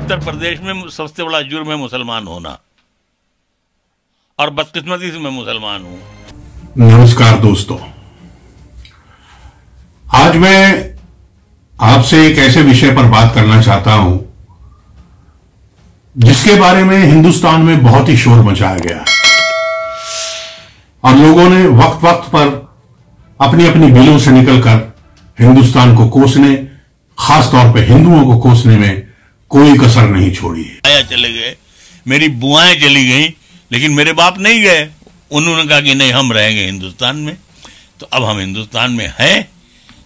उत्तर प्रदेश में सबसे बड़ा जुर्म है मुसलमान होना, और बदकिस्मती से मैं मुसलमान हूं। नमस्कार दोस्तों, आज मैं आपसे एक ऐसे विषय पर बात करना चाहता हूं जिसके बारे में हिंदुस्तान में बहुत ही शोर मचाया गया है और लोगों ने वक्त वक्त पर अपनी अपनी बिलों से निकलकर हिंदुस्तान को कोसने, खासतौर पे हिंदुओं को कोसने में कोई कसर नहीं छोड़ी है। आया चले गए, मेरी बुआएं चली गई, लेकिन मेरे बाप नहीं गए। उन्होंने कहा कि नहीं, हम रहेंगे हिंदुस्तान में। तो अब हम हिंदुस्तान में हैं,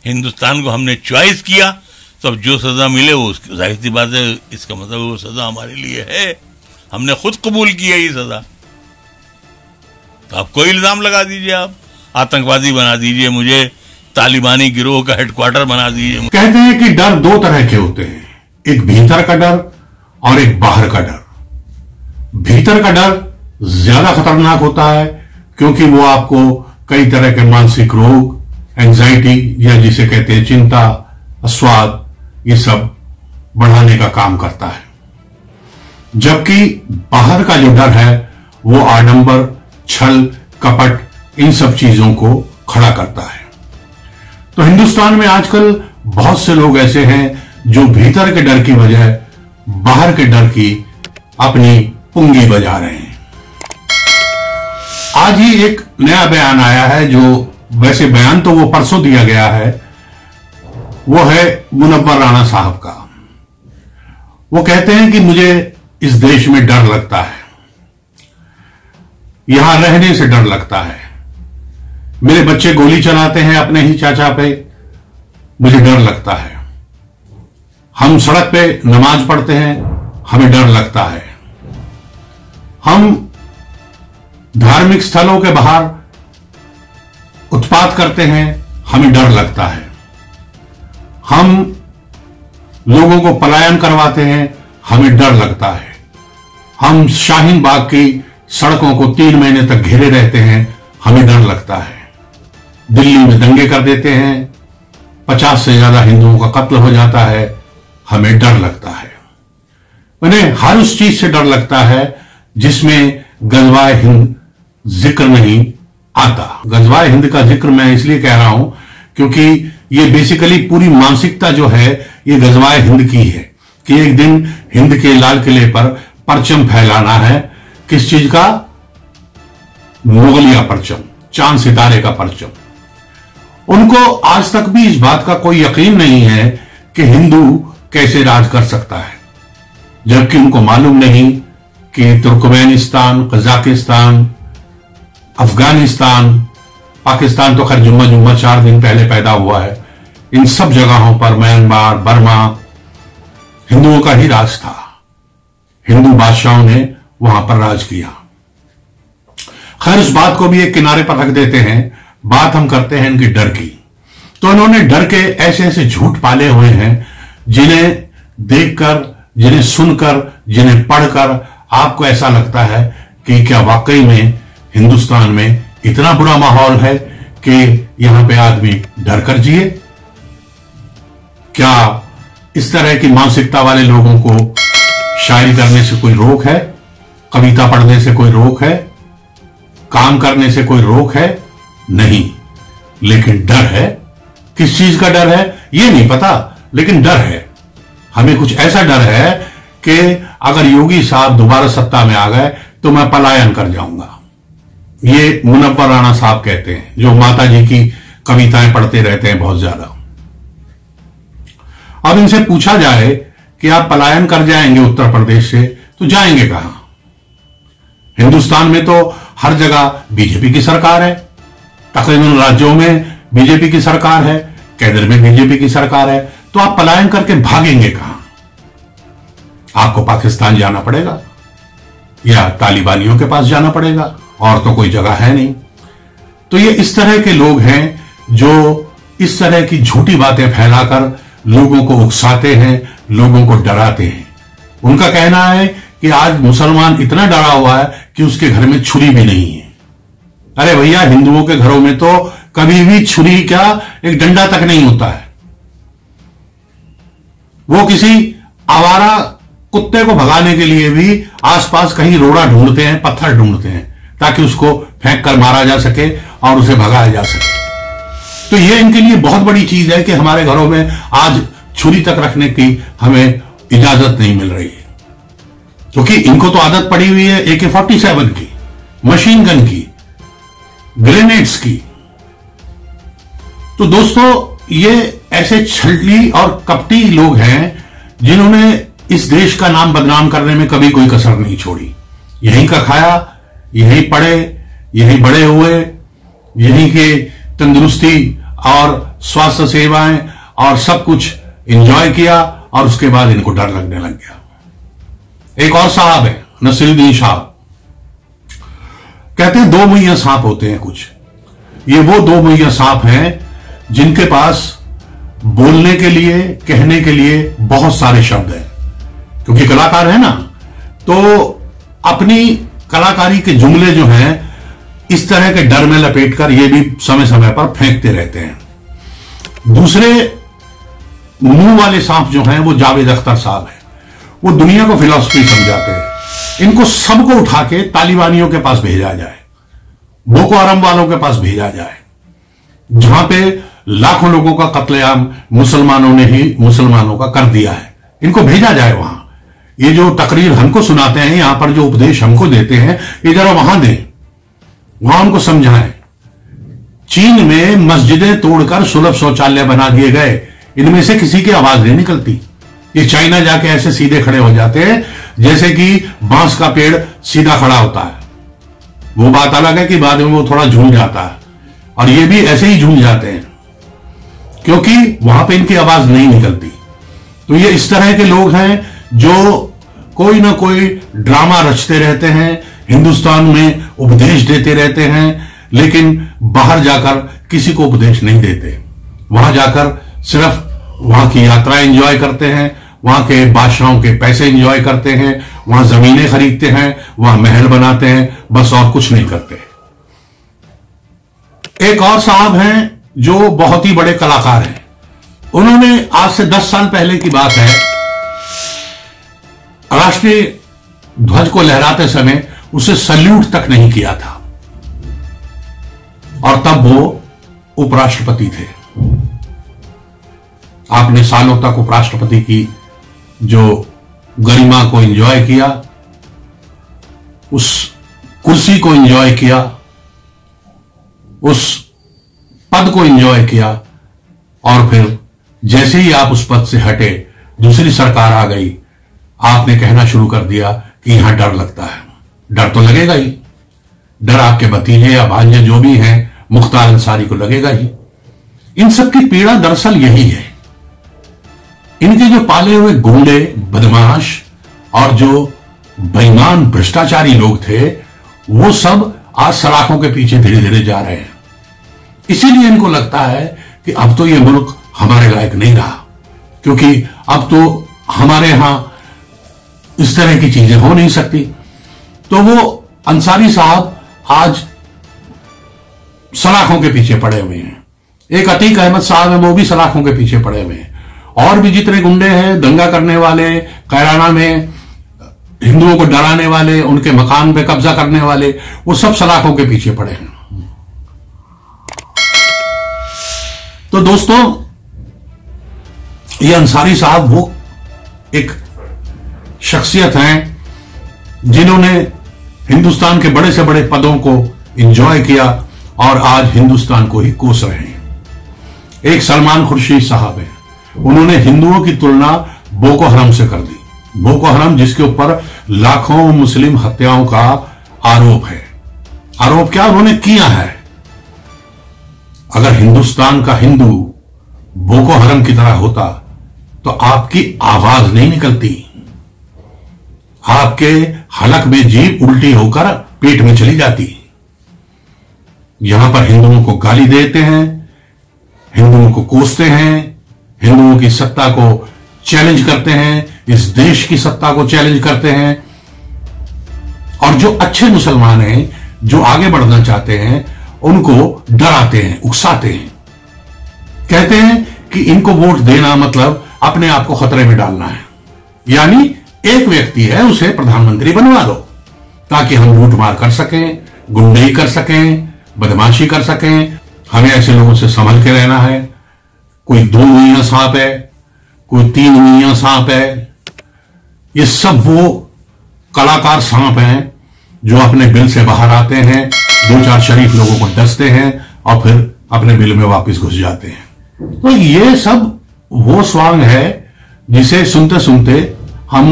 हिंदुस्तान को हमने चॉइस किया, तो अब जो सजा मिले वो जाहिर सी बात है, इसका मतलब वो सजा हमारे लिए है, हमने खुद कबूल की है ये सजा। तो आप कोई इल्जाम लगा दीजिए, आप आतंकवादी बना दीजिए, मुझे तालिबानी गिरोह का हेडक्वार्टर बना दीजिए। कहते हैं कि डर दो तरह के होते हैं, एक भीतर का डर और एक बाहर का डर। भीतर का डर ज्यादा खतरनाक होता है क्योंकि वो आपको कई तरह के मानसिक रोग, एंजाइटी या जिसे कहते हैं चिंता, अस्वाद, ये सब बढ़ाने का काम करता है। जबकि बाहर का जो डर है वो आडंबर, छल, कपट, इन सब चीजों को खड़ा करता है। तो हिंदुस्तान में आजकल बहुत से लोग ऐसे हैं जो भीतर के डर की वजह बाहर के डर की अपनी पुंगी बजा रहे हैं। आज ही एक नया बयान आया है, जो वैसे बयान तो वो परसों दिया गया है, वो है मुनव्वर राणा साहब का। वो कहते हैं कि मुझे इस देश में डर लगता है, यहां रहने से डर लगता है, मेरे बच्चे गोली चलाते हैं अपने ही चाचा पे, मुझे डर लगता है, हम सड़क पे नमाज पढ़ते हैं, हमें डर लगता है, हम धार्मिक स्थलों के बाहर उत्पात करते हैं, हमें डर लगता है, हम लोगों को पलायन करवाते हैं, हमें डर लगता है, हम शाहीन बाग की सड़कों को 3 महीने तक घेरे रहते हैं, हमें डर लगता है, दिल्ली में दंगे कर देते हैं, 50 से ज्यादा हिंदुओं का कत्ल हो जाता है, हमें डर लगता है। उन्हें हर उस चीज से डर लगता है जिसमें गजवाए हिंद जिक्र नहीं आता। गजवाए हिंद का जिक्र मैं इसलिए कह रहा हूं क्योंकि ये बेसिकली पूरी मानसिकता जो है ये गजवाए हिंद की है कि एक दिन हिंद के लाल किले पर परचम फैलाना है। किस चीज का? मुगलिया परचम, चांद सितारे का परचम। उनको आज तक भी इस बात का कोई यकीन नहीं है कि हिंदू कैसे राज कर सकता है, जबकि उनको मालूम नहीं कि तुर्कमेनिस्तान, कजाकिस्तान, अफगानिस्तान, पाकिस्तान तो खैर जुम्मा जुम्मा 4 दिन पहले पैदा हुआ है, इन सब जगहों पर, म्यांमार, बर्मा, हिंदुओं का ही राज था। हिंदू बादशाहों ने वहां पर राज किया। खैर उस बात को भी एक किनारे पर रख देते हैं, बात हम करते हैं इनके डर की। तो इन्होंने डर के ऐसे ऐसे झूठ पाले हुए हैं जिन्हें देखकर, जिन्हें सुनकर, जिन्हें पढ़कर आपको ऐसा लगता है कि क्या वाकई में हिंदुस्तान में इतना बुरा माहौल है कि यहां पे आदमी डर कर जिए? क्या इस तरह की मानसिकता वाले लोगों को शायरी करने से कोई रोक है? कविता पढ़ने से कोई रोक है? काम करने से कोई रोक है? नहीं, लेकिन डर है। किस चीज का डर है ये नहीं पता, लेकिन डर है। हमें कुछ ऐसा डर है कि अगर योगी साहब दोबारा सत्ता में आ गए तो मैं पलायन कर जाऊंगा। ये मुनव्वर राणा साहब कहते हैं, जो माता जी की कविताएं पढ़ते रहते हैं बहुत ज्यादा। अब इनसे पूछा जाए कि आप पलायन कर जाएंगे उत्तर प्रदेश से, तो जाएंगे कहां? हिंदुस्तान में तो हर जगह बीजेपी की सरकार है, तकरीबन राज्यों में बीजेपी की सरकार है, केंद्र में बीजेपी की सरकार है, तो आप पलायन करके भागेंगे कहां? आपको पाकिस्तान जाना पड़ेगा या तालिबानियों के पास जाना पड़ेगा, और तो कोई जगह है नहीं। तो ये इस तरह के लोग हैं जो इस तरह की झूठी बातें फैलाकर लोगों को उकसाते हैं, लोगों को डराते हैं। उनका कहना है कि आज मुसलमान इतना डरा हुआ है कि उसके घर में छुरी भी नहीं है। अरे भैया, हिंदुओं के घरों में तो कभी भी छुरी क्या, एक डंडा तक नहीं होता है। वो किसी आवारा कुत्ते को भगाने के लिए भी आसपास कहीं रोड़ा ढूंढते हैं, पत्थर ढूंढते हैं, ताकि उसको फेंक कर मारा जा सके और उसे भगाया जा सके। तो ये इनके लिए बहुत बड़ी चीज है कि हमारे घरों में आज छुरी तक रखने की हमें इजाजत नहीं मिल रही है, क्योंकि इनको तो आदत पड़ी हुई है AK-47 की, मशीन गन की, ग्रेनेड्स की। तो दोस्तों, ये ऐसे छलटी और कपटी लोग हैं जिन्होंने इस देश का नाम बदनाम करने में कभी कोई कसर नहीं छोड़ी। यहीं का खाया, यहीं पढ़े, यहीं बड़े हुए, यहीं के तंदुरुस्ती और स्वास्थ्य सेवाएं और सब कुछ एंजॉय किया, और उसके बाद इनको डर लगने लग गया। एक और साहब है, नसीरुद्दीन साहब, कहते हैं 2 मुहैया सांप होते हैं कुछ। ये वो 2 मुहैया सांप हैं जिनके पास बोलने के लिए, कहने के लिए बहुत सारे शब्द हैं, क्योंकि कलाकार है ना, तो अपनी कलाकारी के जुमले जो हैं इस तरह के डर में लपेटकर ये भी समय समय पर फेंकते रहते हैं। दूसरे मुंह वाले सांप जो हैं वो जावेद अख्तर साहब हैं। वो दुनिया को फिलॉसफी समझाते हैं। इनको सबको उठा के तालिबानियों के पास भेजा जाए, बोको हराम वालों के पास भेजा जाए, जहां पे लाखों लोगों का कत्लेआम मुसलमानों ने ही मुसलमानों का कर दिया है। इनको भेजा जाए वहां। ये जो तकरीर हमको सुनाते हैं, यहां पर जो उपदेश हमको देते हैं, ये जरा वहां दें, वहां उनको समझाएं। चीन में मस्जिदें तोड़कर सुलभ शौचालय बना दिए गए, इनमें से किसी की आवाज नहीं निकलती। ये चाइना जाके ऐसे सीधे खड़े हो जाते हैं जैसे कि बांस का पेड़ सीधा खड़ा होता है। वो बात अलग है कि बाद में वो थोड़ा झूम जाता है, और ये भी ऐसे ही झूम जाते हैं क्योंकि वहां पे इनकी आवाज नहीं निकलती। तो ये इस तरह के लोग हैं जो कोई ना कोई ड्रामा रचते रहते हैं, हिंदुस्तान में उपदेश देते रहते हैं, लेकिन बाहर जाकर किसी को उपदेश नहीं देते। वहां जाकर सिर्फ वहां की यात्रा एंजॉय करते हैं, वहां के बादशाहों के पैसे एंजॉय करते हैं, वहां जमीनें खरीदते हैं, वहां महल बनाते हैं, बस और कुछ नहीं करते। एक और साहब हैं जो बहुत ही बड़े कलाकार हैं। उन्होंने आज से 10 साल पहले की बात है, राष्ट्रीय ध्वज को लहराते समय उसे सल्यूट तक नहीं किया था, और तब वो उपराष्ट्रपति थे। आपने सालों तक उपराष्ट्रपति की जो गरिमा को एंजॉय किया, उस कुर्सी को एंजॉय किया, उस पद को एंजॉय किया, और फिर जैसे ही आप उस पद से हटे, दूसरी सरकार आ गई, आपने कहना शुरू कर दिया कि यहां डर लगता है। डर तो लगेगा ही, डर आपके भतीजे या भांजे जो भी हैं मुख्तार अंसारी को लगेगा ही। इन सब की पीड़ा दरअसल यही है। इनके जो पाले हुए गुंडे, बदमाश और जो बेईमान भ्रष्टाचारी लोग थे, वो सब आज सलाखों के पीछे धीरे धीरे जा रहे हैं। इसीलिए इनको लगता है कि अब तो ये मुल्क हमारे लायक नहीं रहा, क्योंकि अब तो हमारे यहां इस तरह की चीजें हो नहीं सकती। तो वो अंसारी साहब आज सलाखों के पीछे पड़े हुए हैं। एक अतीक अहमद साहब है, वो भी सलाखों के पीछे पड़े हुए हैं। और भी जितने गुंडे हैं, दंगा करने वाले, कैराना में हिंदुओं को डराने वाले, उनके मकान पे कब्जा करने वाले, वो सब सलाखों के पीछे पड़े हैं। तो दोस्तों, ये अंसारी साहब वो एक शख्सियत हैं जिन्होंने हिंदुस्तान के बड़े से बड़े पदों को एंजॉय किया और आज हिंदुस्तान को ही कोस रहे हैं। एक सलमान खुर्शीद साहब हैं, उन्होंने हिंदुओं की तुलना बोको हराम से कर दी। बोको हराम जिसके ऊपर लाखों मुस्लिम हत्याओं का आरोप है। आरोप क्या उन्होंने किया है? अगर हिंदुस्तान का हिंदू बोको हराम की तरह होता तो आपकी आवाज नहीं निकलती, आपके हलक में जीभ उल्टी होकर पेट में चली जाती। यहां पर हिंदुओं को गाली देते हैं, हिंदुओं को कोसते हैं, हिंदुओं की सत्ता को चैलेंज करते हैं, इस देश की सत्ता को चैलेंज करते हैं। और जो अच्छे मुसलमान हैं, जो आगे बढ़ना चाहते हैं, उनको डराते हैं, उकसाते हैं। कहते हैं कि इनको वोट देना मतलब अपने आप को खतरे में डालना है, यानी एक व्यक्ति है, उसे प्रधानमंत्री बनवा दो, ताकि हम लूटमार कर सकें, गुंडई कर सकें, बदमाशी कर सकें। हमें ऐसे लोगों से संभल के रहना है। कोई 2 उंगलियां सांप है, कोई 3 उंगलियां सांप है। ये सब वो कलाकार सांप हैं जो अपने बिल से बाहर आते हैं, 2-4 शरीफ लोगों को डसते हैं और फिर अपने बिल में वापस घुस जाते हैं। तो ये सब वो स्वांग है जिसे सुनते सुनते हम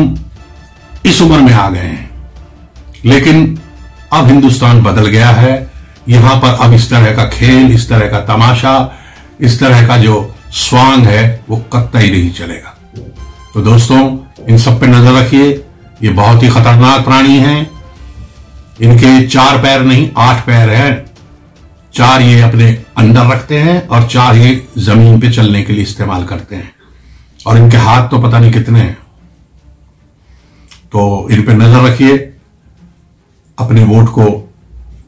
इस उम्र में आ गए हैं। लेकिन अब हिंदुस्तान बदल गया है। यहां पर अब इस तरह का खेल, इस तरह का तमाशा, इस तरह का जो स्वांग है वो कतई नहीं चलेगा। तो दोस्तों, इन सब पे नजर रखिए। ये बहुत ही खतरनाक प्राणी हैं। इनके 4 पैर नहीं 8 पैर हैं। 4 ये अपने अंदर रखते हैं और 4 ये जमीन पे चलने के लिए इस्तेमाल करते हैं। और इनके हाथ तो पता नहीं कितने हैं। तो इन पे नजर रखिए। अपने वोट को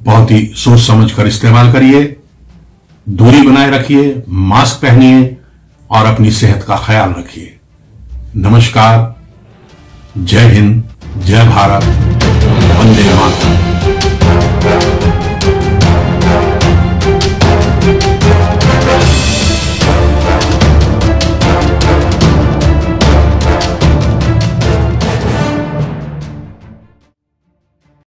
बहुत ही सोच समझ कर इस्तेमाल करिए। दूरी बनाए रखिए, मास्क पहनिए और अपनी सेहत का ख्याल रखिए। नमस्कार। जय हिंद, जय भारत, वंदे मातरम।